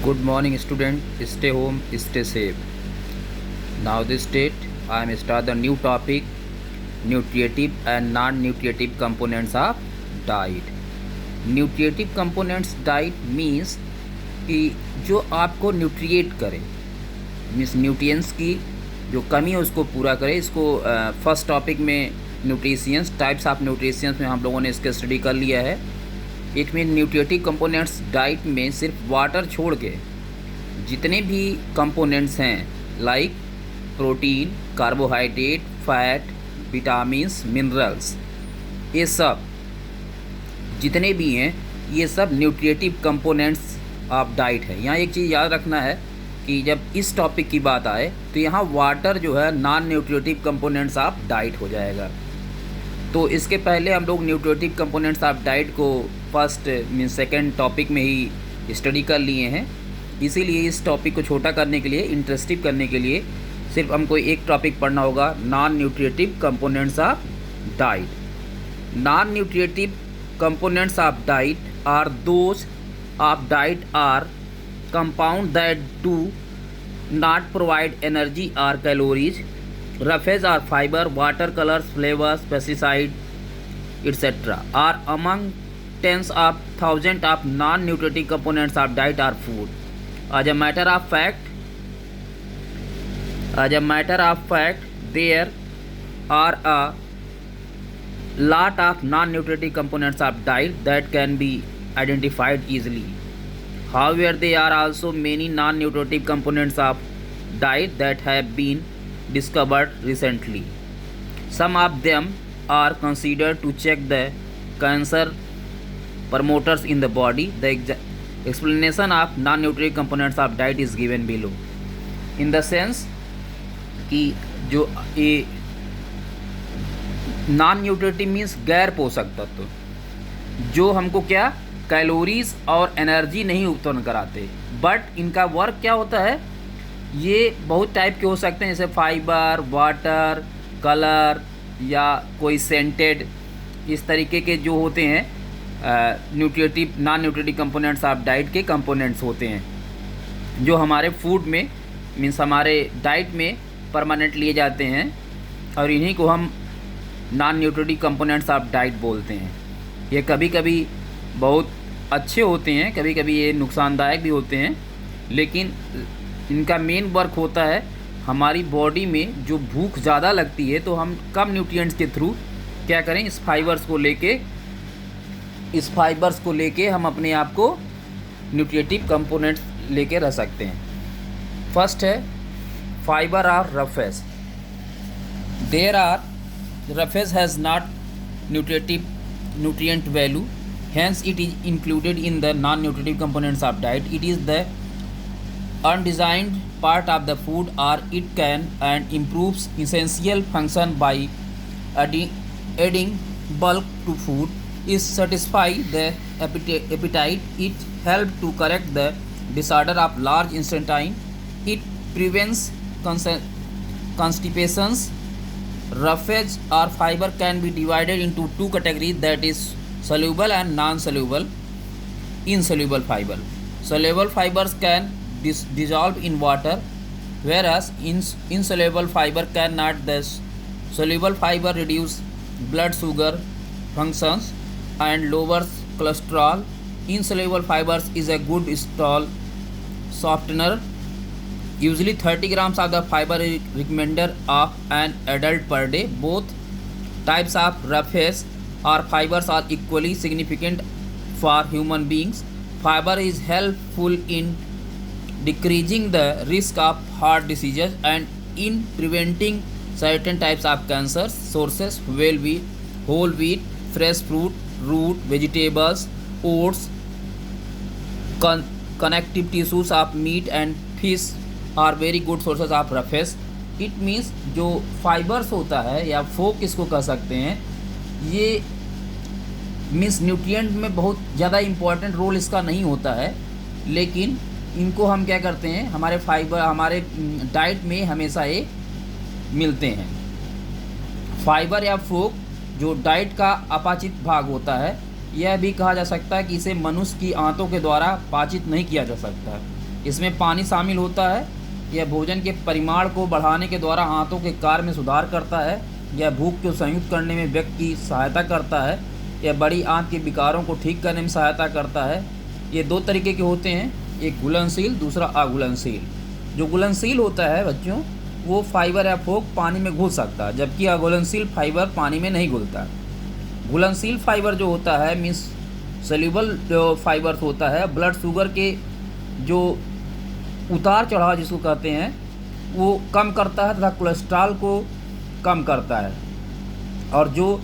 Good morning, student. Stay home, stay safe. Now, this date, I am start the new topic: nutritive and non-nutritive components of diet. Nutritive components diet means कि जो आपको न्यूट्रिएट करे, means nutrients की जो कमी है उसको पूरा करे। इसको फर्स्ट टॉपिक में न्यूट्रिशियंस, टाइप्स ऑफ न्यूट्रिशियंस में हम लोगों ने इसका स्टडी कर लिया है। It mean nutritive components diet में सिर्फ वाटर छोड़ के जितने भी कंपोनेंट्स हैं like protein, carbohydrate, fat, vitamins, minerals, ये सब जितने भी हैं ये सब न्यूट्रिटिव कंपोनेंट्स ऑफ डाइट है। यहाँ एक चीज़ याद रखना है कि जब इस टॉपिक की बात आए तो यहाँ वाटर जो है non nutritive components of diet हो जाएगा। तो इसके पहले हम लोग न्यूट्रिटिव कंपोनेंट्स ऑफ डाइट को फर्स्ट मीन सेकंड टॉपिक में ही स्टडी कर लिए हैं। इसीलिए इस टॉपिक को छोटा करने के लिए, इंटरेस्टिव करने के लिए सिर्फ हमको एक टॉपिक पढ़ना होगा, non nutritive components of diet. Non nutritive components of diet are those of diet are compound that do not provide energy or calories, roughage or fiber, water, colors, flavors, pesticide, etc. are among tens of thousands of non-nutritive components of diet or food. As a matter of fact, there are a lot of non-nutritive components of diet that can be identified easily. However, there are also many non-nutritive components of diet that have been discovered recently. Some of them are considered to check the cancer promoters in the body. The explanation of non-nutritive components of diet is given below. In the sense कि जो ये non nutritive means गैर पोषक तत्व, जो हमको क्या calories और एनर्जी नहीं उत्पन्न कराते, बट इनका वर्क क्या होता है, ये बहुत टाइप के हो सकते हैं, जैसे फाइबर, वाटर, कलर या कोई सेंटेड, इस तरीके के जो होते हैं nutritive non nutritive components of diet के कंपोनेंट्स होते हैं, जो हमारे फूड में मीन्स हमारे डाइट में परमानेंट लिए जाते हैं, और इन्हीं को हम non nutritive components of diet बोलते हैं। ये कभी कभी बहुत अच्छे होते हैं, कभी कभी ये नुकसानदायक भी होते हैं, लेकिन इनका मेन वर्क होता है हमारी बॉडी में जो भूख ज़्यादा लगती है तो हम कम न्यूट्रिएंट्स के थ्रू क्या करें, इस फाइबर्स को लेके हम अपने आप को न्यूट्रिटिव कंपोनेंट्स लेके रह सकते हैं। फर्स्ट है फाइबर और roughage. Roughage has not nutrient value, hence it is included in the non-nutritive components of diet. It is the undesigned part of the food, or it can and improves essential function by adding bulk to food. It satisfies the appetite. It helps to correct the disorder of large intestine. It prevents constipations. Roughage or fiber can be divided into two categories, that is soluble and non-soluble. Insoluble fiber. Soluble fibers can dissolve in water, whereas insoluble fiber cannot. Thus, soluble fiber reduce blood sugar functions and lowers cholesterol. Insoluble fibers is a good stool softener. Usually 30 grams of the fiber is recommended of an adult per day. Both types of roughage or fibers are equally significant for human beings. Fiber is helpful in decreasing the risk of heart diseases and in preventing certain types of cancers. Sources: whole wheat, fresh fruit, root vegetables, oats, connective tissues of meat and fish are very good sources of roughage. It means जो fibres होता है या फोक इसको कह सकते हैं, ये means nutrient में बहुत ज़्यादा इम्पोर्टेंट रोल इसका नहीं होता है, लेकिन इनको हम क्या करते हैं, हमारे फाइबर हमारे डाइट में हमेशा ये मिलते हैं। फाइबर या फोक जो डाइट का अपाचित भाग होता है, यह भी कहा जा सकता है कि इसे मनुष्य की आंतों के द्वारा पाचित नहीं किया जा सकता। इसमें पानी शामिल होता है। यह भोजन के परिमाण को बढ़ाने के द्वारा आंतों के कार्य में सुधार करता है। यह भूख को संयुक्त करने में व्यक्ति की सहायता करता है। यह बड़ी आंत के विकारों को ठीक करने में सहायता करता है। ये दो तरीके के होते हैं, एक घुलनशील, दूसरा अघुलनशील। जो घुलनशील होता है बच्चों, वो फाइबर या फोक पानी में घुल सकता है, जबकि अघुलनशील फाइबर पानी में नहीं घुलता। घुलनशील फाइबर जो होता है मीन्स सोल्यूबल जो फाइबर होता है, ब्लड शुगर के जो उतार चढ़ाव जिसको कहते हैं वो कम करता है तथा कोलेस्ट्रॉल को कम करता है। और जो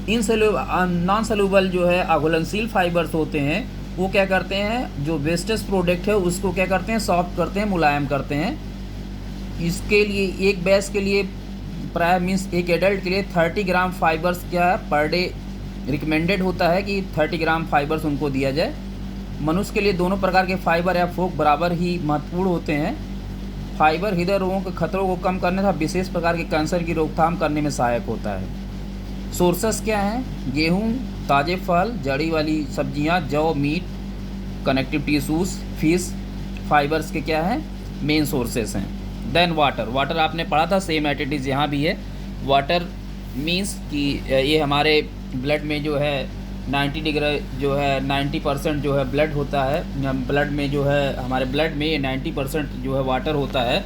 नॉन सोल्यूबल जो है अघुलनशील फाइबर्स होते हैं, वो क्या करते हैं, जो वेस्टेज प्रोडक्ट है उसको क्या करते हैं, सॉफ्ट करते हैं, मुलायम करते हैं। इसके लिए एक बैच के लिए प्राय मीन्स एक एडल्ट के लिए 30 ग्राम फाइबर्स क्या है पर डे रिकमेंडेड होता है कि 30 ग्राम फाइबर्स उनको दिया जाए। मनुष्य के लिए दोनों प्रकार के फाइबर या फोक बराबर ही महत्वपूर्ण होते हैं। फाइबर हृदय रोगों के खतरों को कम करने तथा विशेष प्रकार के कैंसर की रोकथाम करने में सहायक होता है। सोर्सेस क्या हैं, गेहूँ, ताज़े फल, जड़ी वाली सब्जियां, जौ, meat, connective tissues, fish fibres के क्या हैं, मेन सोर्सेस हैं। देन वाटर, वाटर आपने पढ़ा था, सेम एटिटिज़ यहाँ भी है। वाटर मीन्स कि ये हमारे ब्लड में जो है 90 डिग्री जो है 90% जो है ब्लड होता है, ब्लड में जो है हमारे ब्लड में 90% जो है वाटर होता है।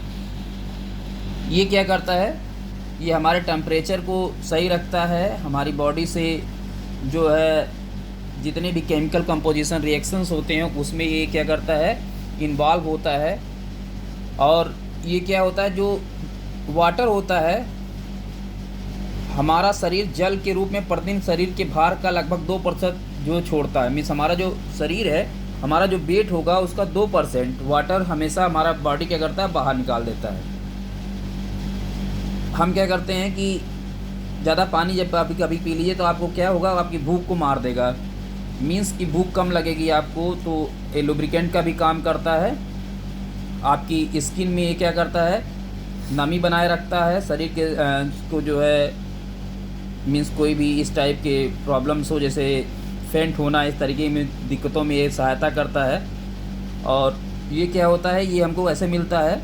ये क्या करता है, ये हमारे टेम्परेचर को सही रखता है। हमारी बॉडी से जो है जितने भी केमिकल कंपोजिशन रिएक्शंस होते हैं उसमें ये क्या करता है, इन्वॉल्व होता है। और ये क्या होता है, जो वाटर होता है हमारा शरीर जल के रूप में प्रतिदिन शरीर के भार का लगभग 2% जो छोड़ता है। मीन्स हमारा जो शरीर है, हमारा जो वेट होगा उसका 2% वाटर हमेशा हमारा बॉडी क्या करता है, बाहर निकाल देता है। हम क्या करते हैं कि ज़्यादा पानी जब आप कभी पी लीजिए तो आपको क्या होगा, आपकी भूख को मार देगा। मीन्स की भूख कम लगेगी आपको। तो ये लुब्रिकेंट का भी काम करता है। आपकी स्किन में ये क्या करता है, नमी बनाए रखता है। शरीर के को जो है मीन्स कोई भी इस टाइप के प्रॉब्लम्स हो, जैसे फेंट होना, इस तरीके में दिक्कतों में ये सहायता करता है। और ये क्या होता है, ये हमको ऐसे मिलता है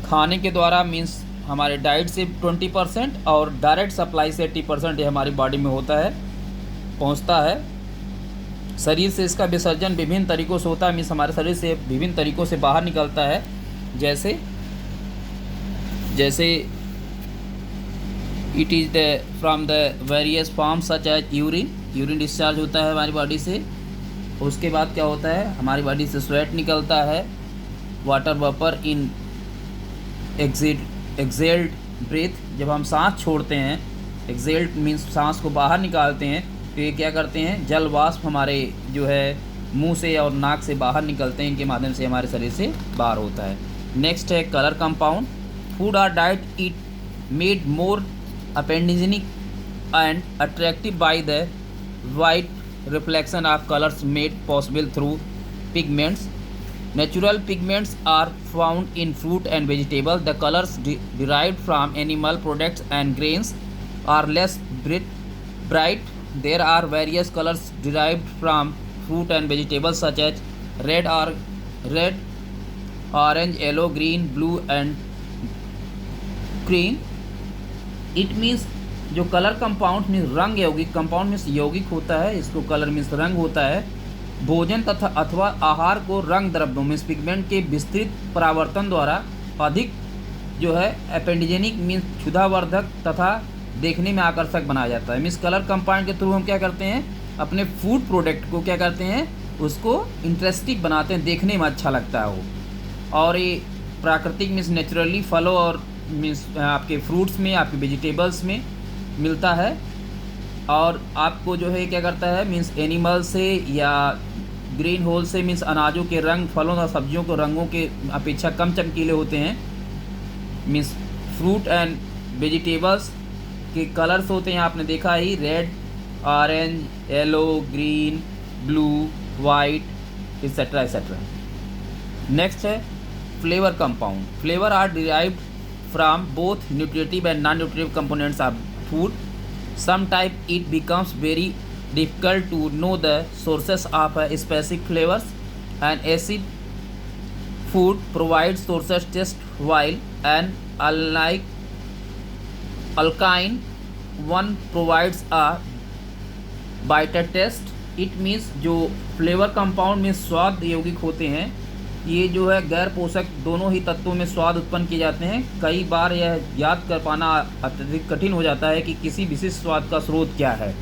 खाने के द्वारा, मीन्स हमारे डाइट से 20% और डायरेक्ट सप्लाई से 80% ये हमारी बॉडी में होता है, पहुंचता है। शरीर से इसका विसर्जन विभिन्न तरीक़ों से होता है। मीन्स हमारे शरीर से विभिन्न तरीक़ों से बाहर निकलता है। जैसे it is the from the various form such as urine discharge होता है हमारी बॉडी से। उसके बाद क्या होता है, हमारी बॉडी से स्वेट निकलता है। Water vapour in exhaled breath, जब हम सांस छोड़ते हैं, एक्सेल्ड मीन्स सांस को बाहर निकालते हैं, तो ये क्या करते हैं, जल वाष्प हमारे जो है मुंह से और नाक से बाहर निकलते हैं, इनके माध्यम से हमारे शरीर से बाहर होता है। नेक्स्ट है कलर कंपाउंड। फूड और diet it made more appetogenic and attractive by the white reflection of colours made possible through pigments. Natural pigments are found in fruit and vegetables. The colors derived from animal products and grains are less bright. There are various colors derived from fruit and vegetables such as red, orange, yellow, green, blue and green. It means जो colour compound means रंग यौगिक, compound means यौगिक होता है, इसको colour means रंग होता है। भोजन तथा अथवा आहार को रंग द्रव्यों मीन्स पिगमेंट के विस्तृत परावर्तन द्वारा अधिक जो है एपेंडिजेनिक मीन्स क्षुधावर्धक तथा देखने में आकर्षक बनाया जाता है। मीन्स कलर कंपाउंड के थ्रू हम क्या करते हैं, अपने फूड प्रोडक्ट को क्या करते हैं, उसको इंटरेस्टिंग बनाते हैं, देखने में अच्छा लगता है वो। और ये प्राकृतिक मीन्स नेचुरली फलों और मीन्स आपके फ्रूट्स में, आपके वेजिटेबल्स में मिलता है। और आपको जो है क्या करता है, मीन्स एनिमल से या ग्रीन होल से, मीन्स अनाजों के रंग, फलों और सब्जियों के रंगों के अपेक्षा कम चमकीले होते हैं। मीन्स फ्रूट एंड वेजिटेबल्स के कलर्स होते हैं, आपने देखा ही, red, orange, yellow, green, blue, white etcetera etcetera. Next है flavour compound. Flavour are derived from both nutritive and non nutritive components of food. Sometimes it becomes very difficult to know the sources of specific flavors and acid food provides sources taste while an alkyne one provides a bitter taste. It means जो flavour compound में स्वाद यौगिक होते हैं, ये जो है गैर पोषक दोनों ही तत्वों में स्वाद उत्पन्न किए जाते हैं। कई बार यह याद कर पाना अत्यधिक कठिन हो जाता है कि किसी विशिष्ट स्वाद का स्रोत क्या है।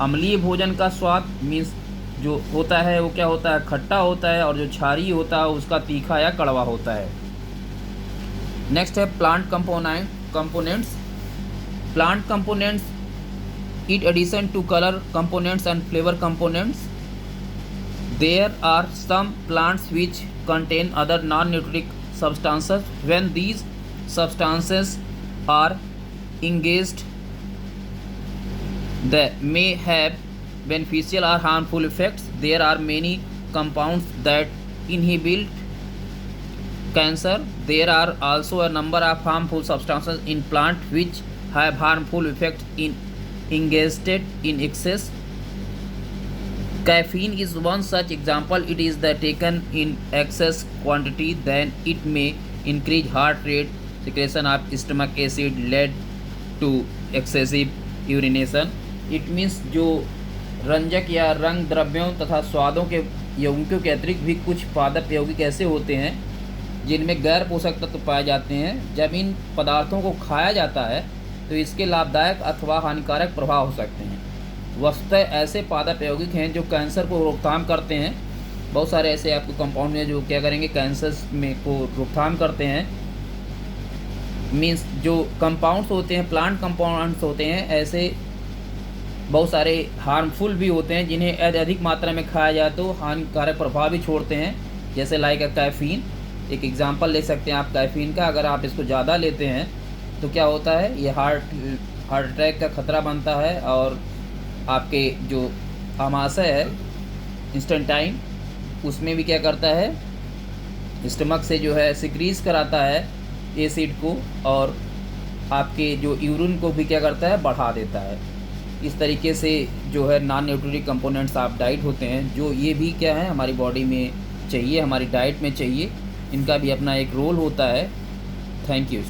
अम्लीय भोजन का स्वाद मीन्स जो होता है वो क्या होता है, खट्टा होता है, और जो क्षारीय होता है उसका तीखा या कड़वा होता है। नेक्स्ट है plant components. Plant components in addition to color components and flavor components, there are some plants which contain other non-nutritic substances. When these substances are engaged, they may have beneficial or harmful effects. There are many compounds that inhibit cancer. There are also a number of harmful substances in plant which have harmful effects in engaged in excess. Caffeine is one such example. It is that taken in excess quantity, then it may increase heart rate, secretion of stomach acid, lead to excessive urination. It means जो रंजक या रंग द्रव्यों तथा स्वादों के यौगिकों के अतिरिक्त भी कुछ पादप यौगिक ऐसे होते हैं जिनमें गैर पोषक तत्व पाए जाते हैं। जब इन पदार्थों को खाया जाता है तो इसके लाभदायक अथवा हानिकारक प्रभाव हो सकते हैं। वस्तुतः ऐसे पादप यौगिक हैं जो कैंसर को रोकथाम करते हैं। बहुत सारे ऐसे आपको कंपाउंड हैं जो क्या करेंगे, कैंसर में को रोकथाम करते हैं। मीन्स जो कंपाउंड्स होते हैं, प्लांट कंपाउंड्स होते हैं, ऐसे बहुत सारे हार्मफुल भी होते हैं जिन्हें यदि अधिक मात्रा में खाया जाए तो हानिकारक प्रभाव भी छोड़ते हैं। जैसे लाइक कैफ़ीन, एक एग्जांपल ले सकते हैं आप कैफ़ीन का। अगर आप इसको ज़्यादा लेते हैं तो क्या होता है, ये हार्ट अटैक का खतरा बनता है, और आपके जो आमाशय है इंस्टेंटाइन, उसमें भी क्या करता है, स्टमक से जो है सिक्रीज कराता है एसिड को, और आपके जो यूरिन को भी क्या करता है, बढ़ा देता है। इस तरीके से जो है non nutritive components of diet होते हैं, जो ये भी क्या है हमारी बॉडी में चाहिए, हमारी डाइट में चाहिए। इनका भी अपना एक रोल होता है। Thank you.